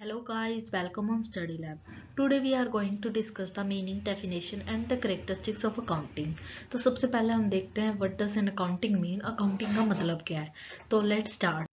Hello guys, welcome on Study Lab. Today we are going to discuss the meaning, definition and the characteristics of accounting. तो सबसे पहले हम देखते हैं what does an accounting mean? Accounting का मतलब क्या है? तो let's start.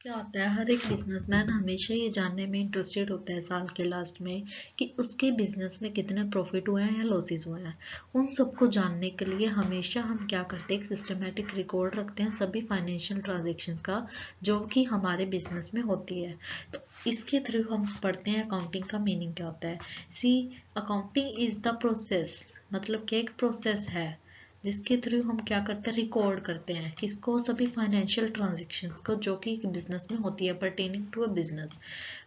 क्या होता है, हर एक बिजनेसमैन हमेशा ये जानने में इंटरेस्टेड होता है साल के लास्ट में कि उसके बिजनेस में कितने प्रॉफिट हुए हैं या लॉसेस हुए हैं। उन सबको जानने के लिए हमेशा हम क्या करते हैं, एक सिस्टमेटिक रिकॉर्ड रखते हैं सभी फाइनेंशियल ट्रांजेक्शन्स का जो कि हमारे बिजनेस में होती है। तो इसके थ्रू हम पढ़ते हैं अकाउंटिंग का मीनिंग क्या होता है। सी, अकाउंटिंग इज द प्रोसेस, मतलब कि एक प्रोसेस है जिसके थ्रू हम क्या करते हैं, रिकॉर्ड करते हैं किसको, सभी फाइनेंशियल ट्रांजेक्शन्स को जो कि बिजनेस में होती है pertaining to a business.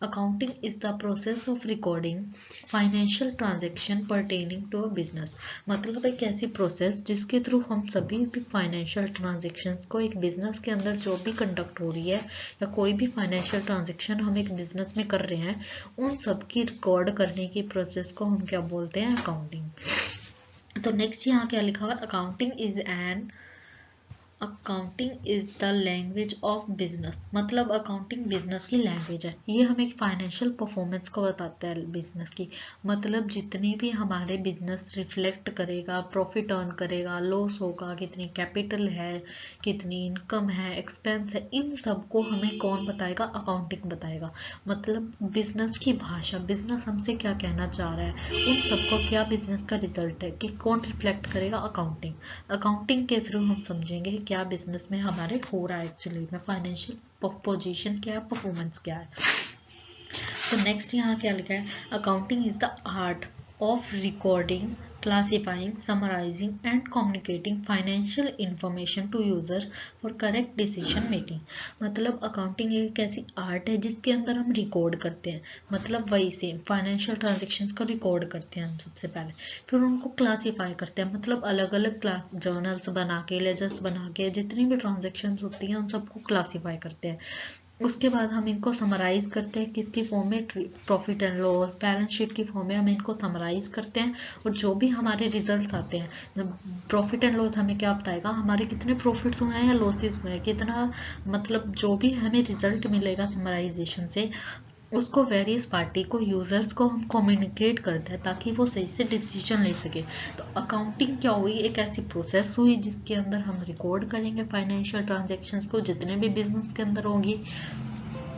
Accounting is the process of recording financial transaction pertaining to a business, मतलब एक ऐसी प्रोसेस जिसके थ्रू हम सभी भी फाइनेंशियल ट्रांजेक्शन्स को एक बिजनेस के अंदर जो भी कंडक्ट हो रही है या कोई भी फाइनेंशियल ट्रांजेक्शन हम एक बिजनेस में कर रहे हैं उन सब की रिकॉर्ड करने की प्रोसेस को हम क्या बोलते हैं, अकाउंटिंग। तो नेक्स्ट यहाँ क्या लिखा हुआ है, accounting is the language of business, मतलब अकाउंटिंग बिजनेस की लैंग्वेज है। ये हमें एक फाइनेंशियल परफॉर्मेंस को बताता है बिजनेस की, मतलब जितनी भी हमारे बिजनेस रिफ्लेक्ट करेगा, प्रॉफिट अर्न करेगा, लॉस होगा, कितनी कैपिटल है, कितनी इनकम है, एक्सपेंस है, इन सब को हमें कौन बताएगा, अकाउंटिंग बताएगा। मतलब बिजनेस की भाषा, बिजनेस हमसे क्या कहना चाह रहा है, उन सबको क्या बिजनेस का रिजल्ट है कि कौन रिफ्लेक्ट करेगा, अकाउंटिंग। अकाउंटिंग के थ्रू हम समझेंगे क्या बिजनेस में हमारे हो रहा है, एक्चुअली में फाइनेंशियल पोजीशन क्या है, परफॉर्मेंस क्या है। तो नेक्स्ट यहाँ क्या लिखा है, accounting is the art of recording, classifying, summarising and communicating financial information to user for correct decision making. मतलब अकाउंटिंग एक ऐसी आर्ट है जिसके अंदर हम रिकॉर्ड करते हैं, मतलब वही सेम फाइनेंशियल ट्रांजेक्शन्स को रिकॉर्ड करते हैं हम सबसे पहले, फिर उनको क्लासीफाई करते हैं, मतलब अलग अलग क्लास जर्नल्स बना के, लेजर्स बना के जितनी भी ट्रांजेक्शन्स होती हैं उन सबको क्लासीफाई करते हैं। उसके बाद हम इनको समराइज करते हैं किसकी फॉर्म में, profit and loss balance sheet की फॉर्म में हम इनको समराइज करते हैं। और जो भी हमारे रिजल्ट्स आते हैं, प्रॉफिट एंड लॉस हमें क्या बताएगा, हमारे कितने प्रॉफिट्स हुए हैं या लॉसेस हुए हैं, कितना, मतलब जो भी हमें रिजल्ट मिलेगा समराइजेशन से उसको वेरियस पार्टी को, यूजर्स को हम कम्युनिकेट करते हैं ताकि वो सही से डिसीजन ले सके। तो अकाउंटिंग क्या हुई, एक ऐसी प्रोसेस हुई जिसके अंदर हम रिकॉर्ड करेंगे फाइनेंशियल ट्रांजैक्शंस को जितने भी बिजनेस के अंदर होंगी।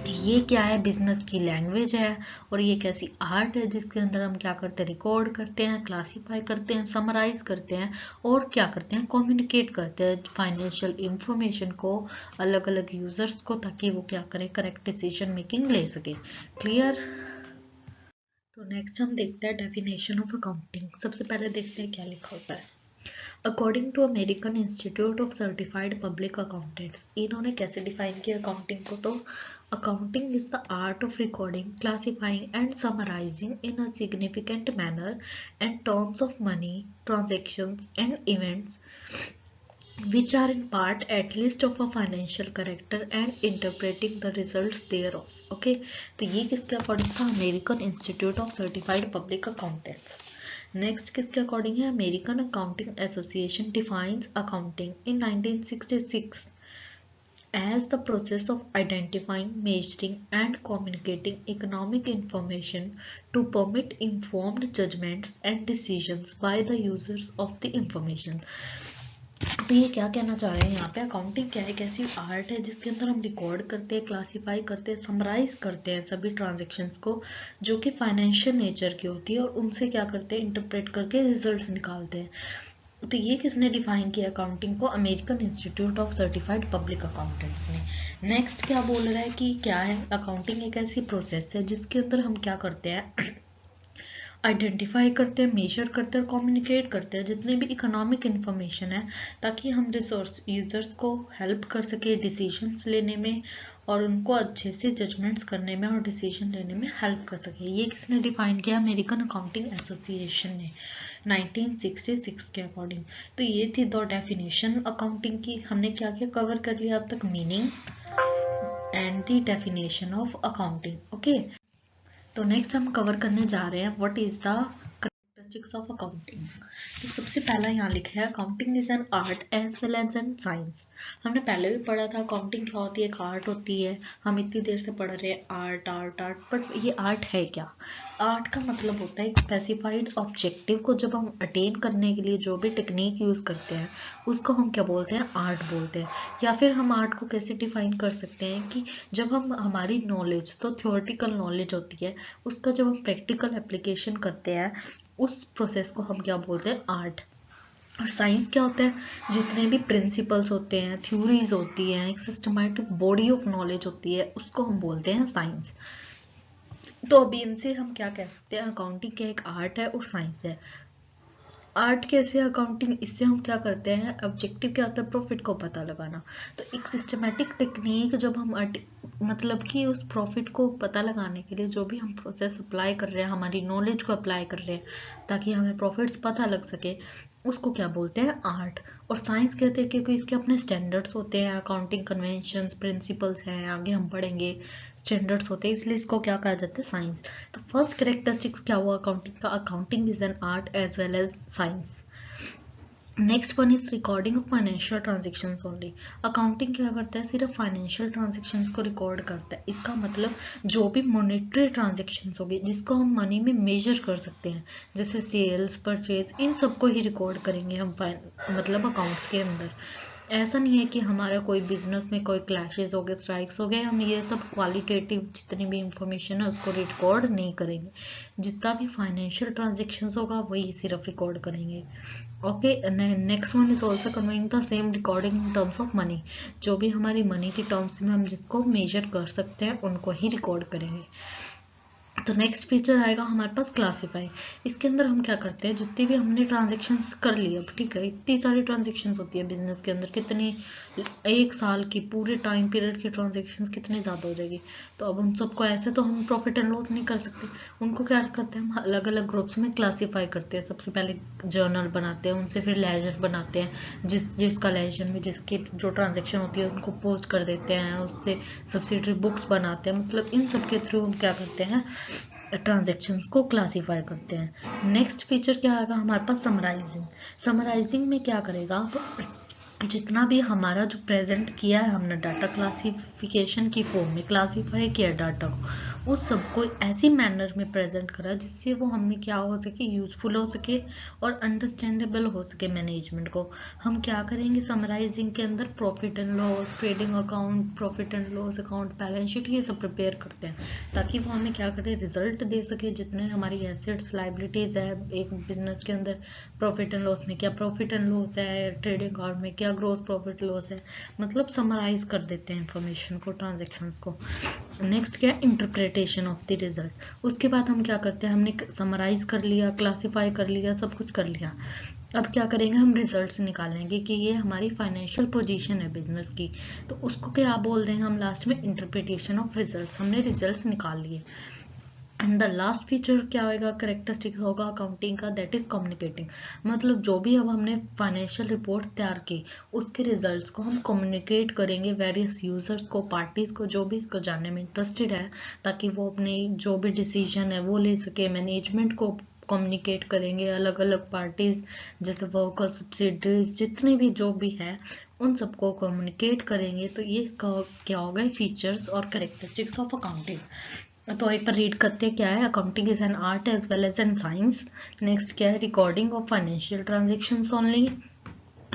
ये क्या है, बिजनेस की लैंग्वेज है और ये कैसी आर्ट है जिसके अंदर हम क्या करते हैं, रिकॉर्ड करते हैं, क्लासीफाई करते हैं, समराइज करते हैं और क्या करते हैं, कम्युनिकेट करते हैं फाइनेंशियल इंफॉर्मेशन को अलग अलग यूजर्स को ताकि वो क्या करें, करेक्ट डिसीजन मेकिंग ले सके। क्लियर। तो नेक्स्ट हम देखते हैं डेफिनेशन ऑफ अकाउंटिंग। सबसे पहले देखते हैं क्या लिखा होता है। According to American Institute of Certified Public Accountants, इन्होंने कैसे डिफाइन किया अकाउंटिंग को, तो accounting is the art of recording, classifying and summarising in a significant manner and terms of money transactions and events which are in part at least of a financial character and interpreting the results thereof. Okay, तो ये किसके according था, American Institute of Certified Public accountants. Next किसके according है, American accounting association defines accounting in 1966 as the process of identifying, measuring and communicating economic information to permit informed judgments and decisions by the users of the information। तो ये क्या कहना चाह रहे हैं यहाँ पे, अकाउंटिंग क्या है, एक ऐसी आर्ट है जिसके अंदर हम रिकॉर्ड करते हैं, क्लासीफाई करते हैं, समराइज करते हैं सभी ट्रांजेक्शन्स को जो कि फाइनेंशियल नेचर की होती है और उनसे क्या करते हैं, इंटरप्रेट करके रिजल्ट्स निकालते हैं। तो ये किसने डिफाइन किया अकाउंटिंग को, American Institute of Certified Public accountants ने। नेक्स्ट क्या बोल रहा है कि क्या है, अकाउंटिंग एक ऐसी प्रोसेस है जिसके अंदर हम क्या करते हैं, आइडेंटिफाई करते हैं, मेजर करते हैं और कम्युनिकेट करते हैं जितने भी इकोनॉमिक इन्फॉर्मेशन है ताकि हम रिसोर्स यूजर्स को हेल्प कर सके डिसीजंस लेने में और उनको अच्छे से जजमेंट्स करने में और डिसीजन लेने में हेल्प कर सके। ये किसने डिफाइन किया, अमेरिकन अकाउंटिंग एसोसिएशन ने 1966 के अकॉर्डिंग। तो ये थी दो डेफिनेशन अकाउंटिंग की। हमने क्या क्या कवर कर लिया अब तक, meaning and the definition of accounting. Okay, तो नेक्स्ट हम कवर करने जा रहे हैं what is the characteristics of accounting. तो सबसे पहला यहाँ लिखा है accounting is an art as well as an science. हमने पहले भी पढ़ा था अकाउंटिंग क्या होती है, एक आर्ट होती है। हम इतनी देर से पढ़ रहे हैं आर्ट आर्ट आर्ट, बट ये आर्ट है क्या? आर्ट का मतलब होता है एक स्पेसिफाइड ऑब्जेक्टिव को जब हम अटेन करने के लिए जो भी टेक्निक यूज करते हैं उसको हम क्या बोलते हैं, आर्ट बोलते हैं। या फिर हम आर्ट को कैसे डिफाइन कर सकते हैं कि जब हम हमारी नॉलेज तो थ्योरेटिकल नॉलेज होती है, उसका जब हम प्रैक्टिकल एप्लीकेशन करते हैं उस प्रोसेस को हम क्या बोलते हैं, आर्ट। और साइंस क्या होता है, जितने भी प्रिंसिपल्स होते हैं, थ्योरीज होती हैं, एक सिस्टमैटिक बॉडी ऑफ नॉलेज होती है, उसको हम बोलते हैं साइंस। तो अभी इनसे हम क्या कह सकते हैं, अकाउंटिंग क्या एक आर्ट है और साइंस है। आर्ट कैसे अकाउंटिंग, इससे हम क्या करते हैं, ऑब्जेक्टिव क्या होता है, प्रॉफिट को पता लगाना। तो एक सिस्टमैटिक टेक्निक जब हम मतलब कि उस प्रॉफिट को पता लगाने के लिए जो भी हम प्रोसेस अप्लाई कर रहे हैं, हमारी नॉलेज को अप्लाई कर रहे हैं ताकि हमें प्रॉफिट्स पता लग सके, उसको क्या बोलते हैं, आर्ट। और साइंस कहते हैं क्योंकि इसके अपने स्टैंडर्ड्स होते हैं, अकाउंटिंग कन्वेंशंस, प्रिंसिपल्स हैं, आगे हम पढ़ेंगे, स्टैंडर्ड्स होते हैं, इसलिए इसको क्या कहा जाता है, साइंस। तो फर्स्ट कैरेक्टरिस्टिक्स क्या हुआ अकाउंटिंग का, accounting is an art as well as science. Next one is recording of financial transactions only. Accounting क्या करता है, सिर्फ फाइनेंशियल ट्रांजेक्शन्स को रिकॉर्ड करता है। इसका मतलब जो भी मॉनेटरी ट्रांजेक्शन्स होगी जिसको हम मनी में मेजर कर सकते हैं, जैसे सेल्स, परचेज, इन सबको ही रिकॉर्ड करेंगे हम मतलब अकाउंट्स के अंदर। ऐसा नहीं है कि हमारा कोई बिजनेस में कोई क्लैशेस हो गए, स्ट्राइक्स हो गए, हम ये सब क्वालिटेटिव जितनी भी इंफॉर्मेशन है उसको रिकॉर्ड नहीं करेंगे। जितना भी फाइनेंशियल ट्रांजेक्शन्स होगा वही सिर्फ रिकॉर्ड करेंगे। Okay, next one is also conveying the same recording in terms of money. जो भी हमारी मनी के टर्म्स में हम जिसको मेजर कर सकते हैं उनको ही रिकॉर्ड करेंगे। तो नेक्स्ट फीचर आएगा हमारे पास क्लासीफाई। इसके अंदर हम क्या करते हैं, जितनी भी हमने ट्रांजेक्शन्स कर ली, अब ठीक है इतनी सारी ट्रांजेक्शन्स होती है बिजनेस के अंदर, कितनी, एक साल की पूरे टाइम पीरियड की ट्रांजेक्शन्स कितनी ज़्यादा हो जाएगी। तो अब उन सबको ऐसे तो हम प्रॉफिट एंड लॉस नहीं कर सकते, उनको क्या करते हैं, हम अलग अलग ग्रुप्स में क्लासीफाई करते हैं। सबसे पहले जर्नल बनाते हैं, उनसे फिर लेजर बनाते हैं, जिसका लेजर में जिसकी जो ट्रांजेक्शन होती है उनको पोस्ट कर देते हैं, उससे सब्सिडरी बुक्स बनाते हैं। मतलब इन सब के थ्रू हम क्या करते हैं, ट्रांजेक्शन्स को क्लासीफाई करते हैं। नेक्स्ट फीचर क्या आएगा हमारे पास, समराइजिंग। समराइजिंग में क्या करेगा, जितना भी हमारा जो प्रेजेंट किया है हमने डाटा, क्लासिफिकेशन की फॉर्म में क्लासीफाई किया डाटा को, उस सबको ऐसी मैनर में प्रेजेंट करा जिससे वो हमें क्या हो सके, यूजफुल हो सके और अंडरस्टैंडेबल हो सके मैनेजमेंट को। हम क्या करेंगे समराइजिंग के अंदर, profit and loss, trading account, profit and loss account, balance sheet, ये सब प्रिपेयर करते हैं ताकि वो हमें क्या करे, रिजल्ट दे सके। जितने हमारी एसेट्स लाइबिलिटीज है एक बिजनेस के अंदर, प्रॉफिट एंड लॉस में क्या प्रॉफिट एंड लॉस है, ट्रेडिंग अकाउंट में क्या ग्रोस प्रॉफिट लॉस है, मतलब समराइज कर देते हैं इंफॉर्मेशन को, ट्रांजेक्शन्स को। नेक्स्ट क्या है, इंटरप्रिटेशन ऑफ द रिजल्ट। उसके बाद हम क्या करते हैं, हमने समराइज कर लिया, क्लासीफाई कर लिया, सब कुछ कर लिया, अब क्या करेंगे, हम रिजल्ट्स निकालेंगे कि ये हमारी फाइनेंशियल पोजीशन है बिजनेस की। तो उसको क्या बोल देंगे हम लास्ट में, इंटरप्रिटेशन ऑफ रिजल्ट्स। हमने रिजल्ट्स निकाल लिए। एंड द लास्ट फीचर क्या होगा, करेक्टरिस्टिक्स होगा अकाउंटिंग का, दैट इज कम्युनिकेटिंग। मतलब जो भी अब हमने फाइनेंशियल रिपोर्ट तैयार की उसके रिजल्ट्स को हम कम्युनिकेट करेंगे वेरियस यूजर्स को, पार्टीज को, जो भी इसको जानने में इंटरेस्टेड है, ताकि वो अपनी जो भी डिसीजन है वो ले सके। मैनेजमेंट को कम्युनिकेट करेंगे, अलग अलग पार्टीज जैसे वर्कर, सब्सिडरीज, जितने भी जो भी है उन सबको कम्युनिकेट करेंगे। तो ये इसका क्या होगा, फीचर्स और करेक्टरिस्टिक्स ऑफ अकाउंटिंग। तो एक बार रीड करते हैं क्या है, accounting is an art as well as an science. Next क्या है, recording of financial transactions only.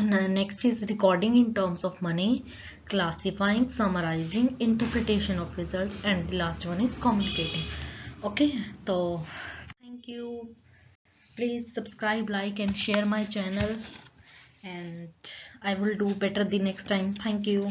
Next is recording in terms of money, classifying, summarising, interpretation of results, and the last one is communicating. Okay, तो thank you, please subscribe, like and share my channel, and I will do better the next time. Thank you.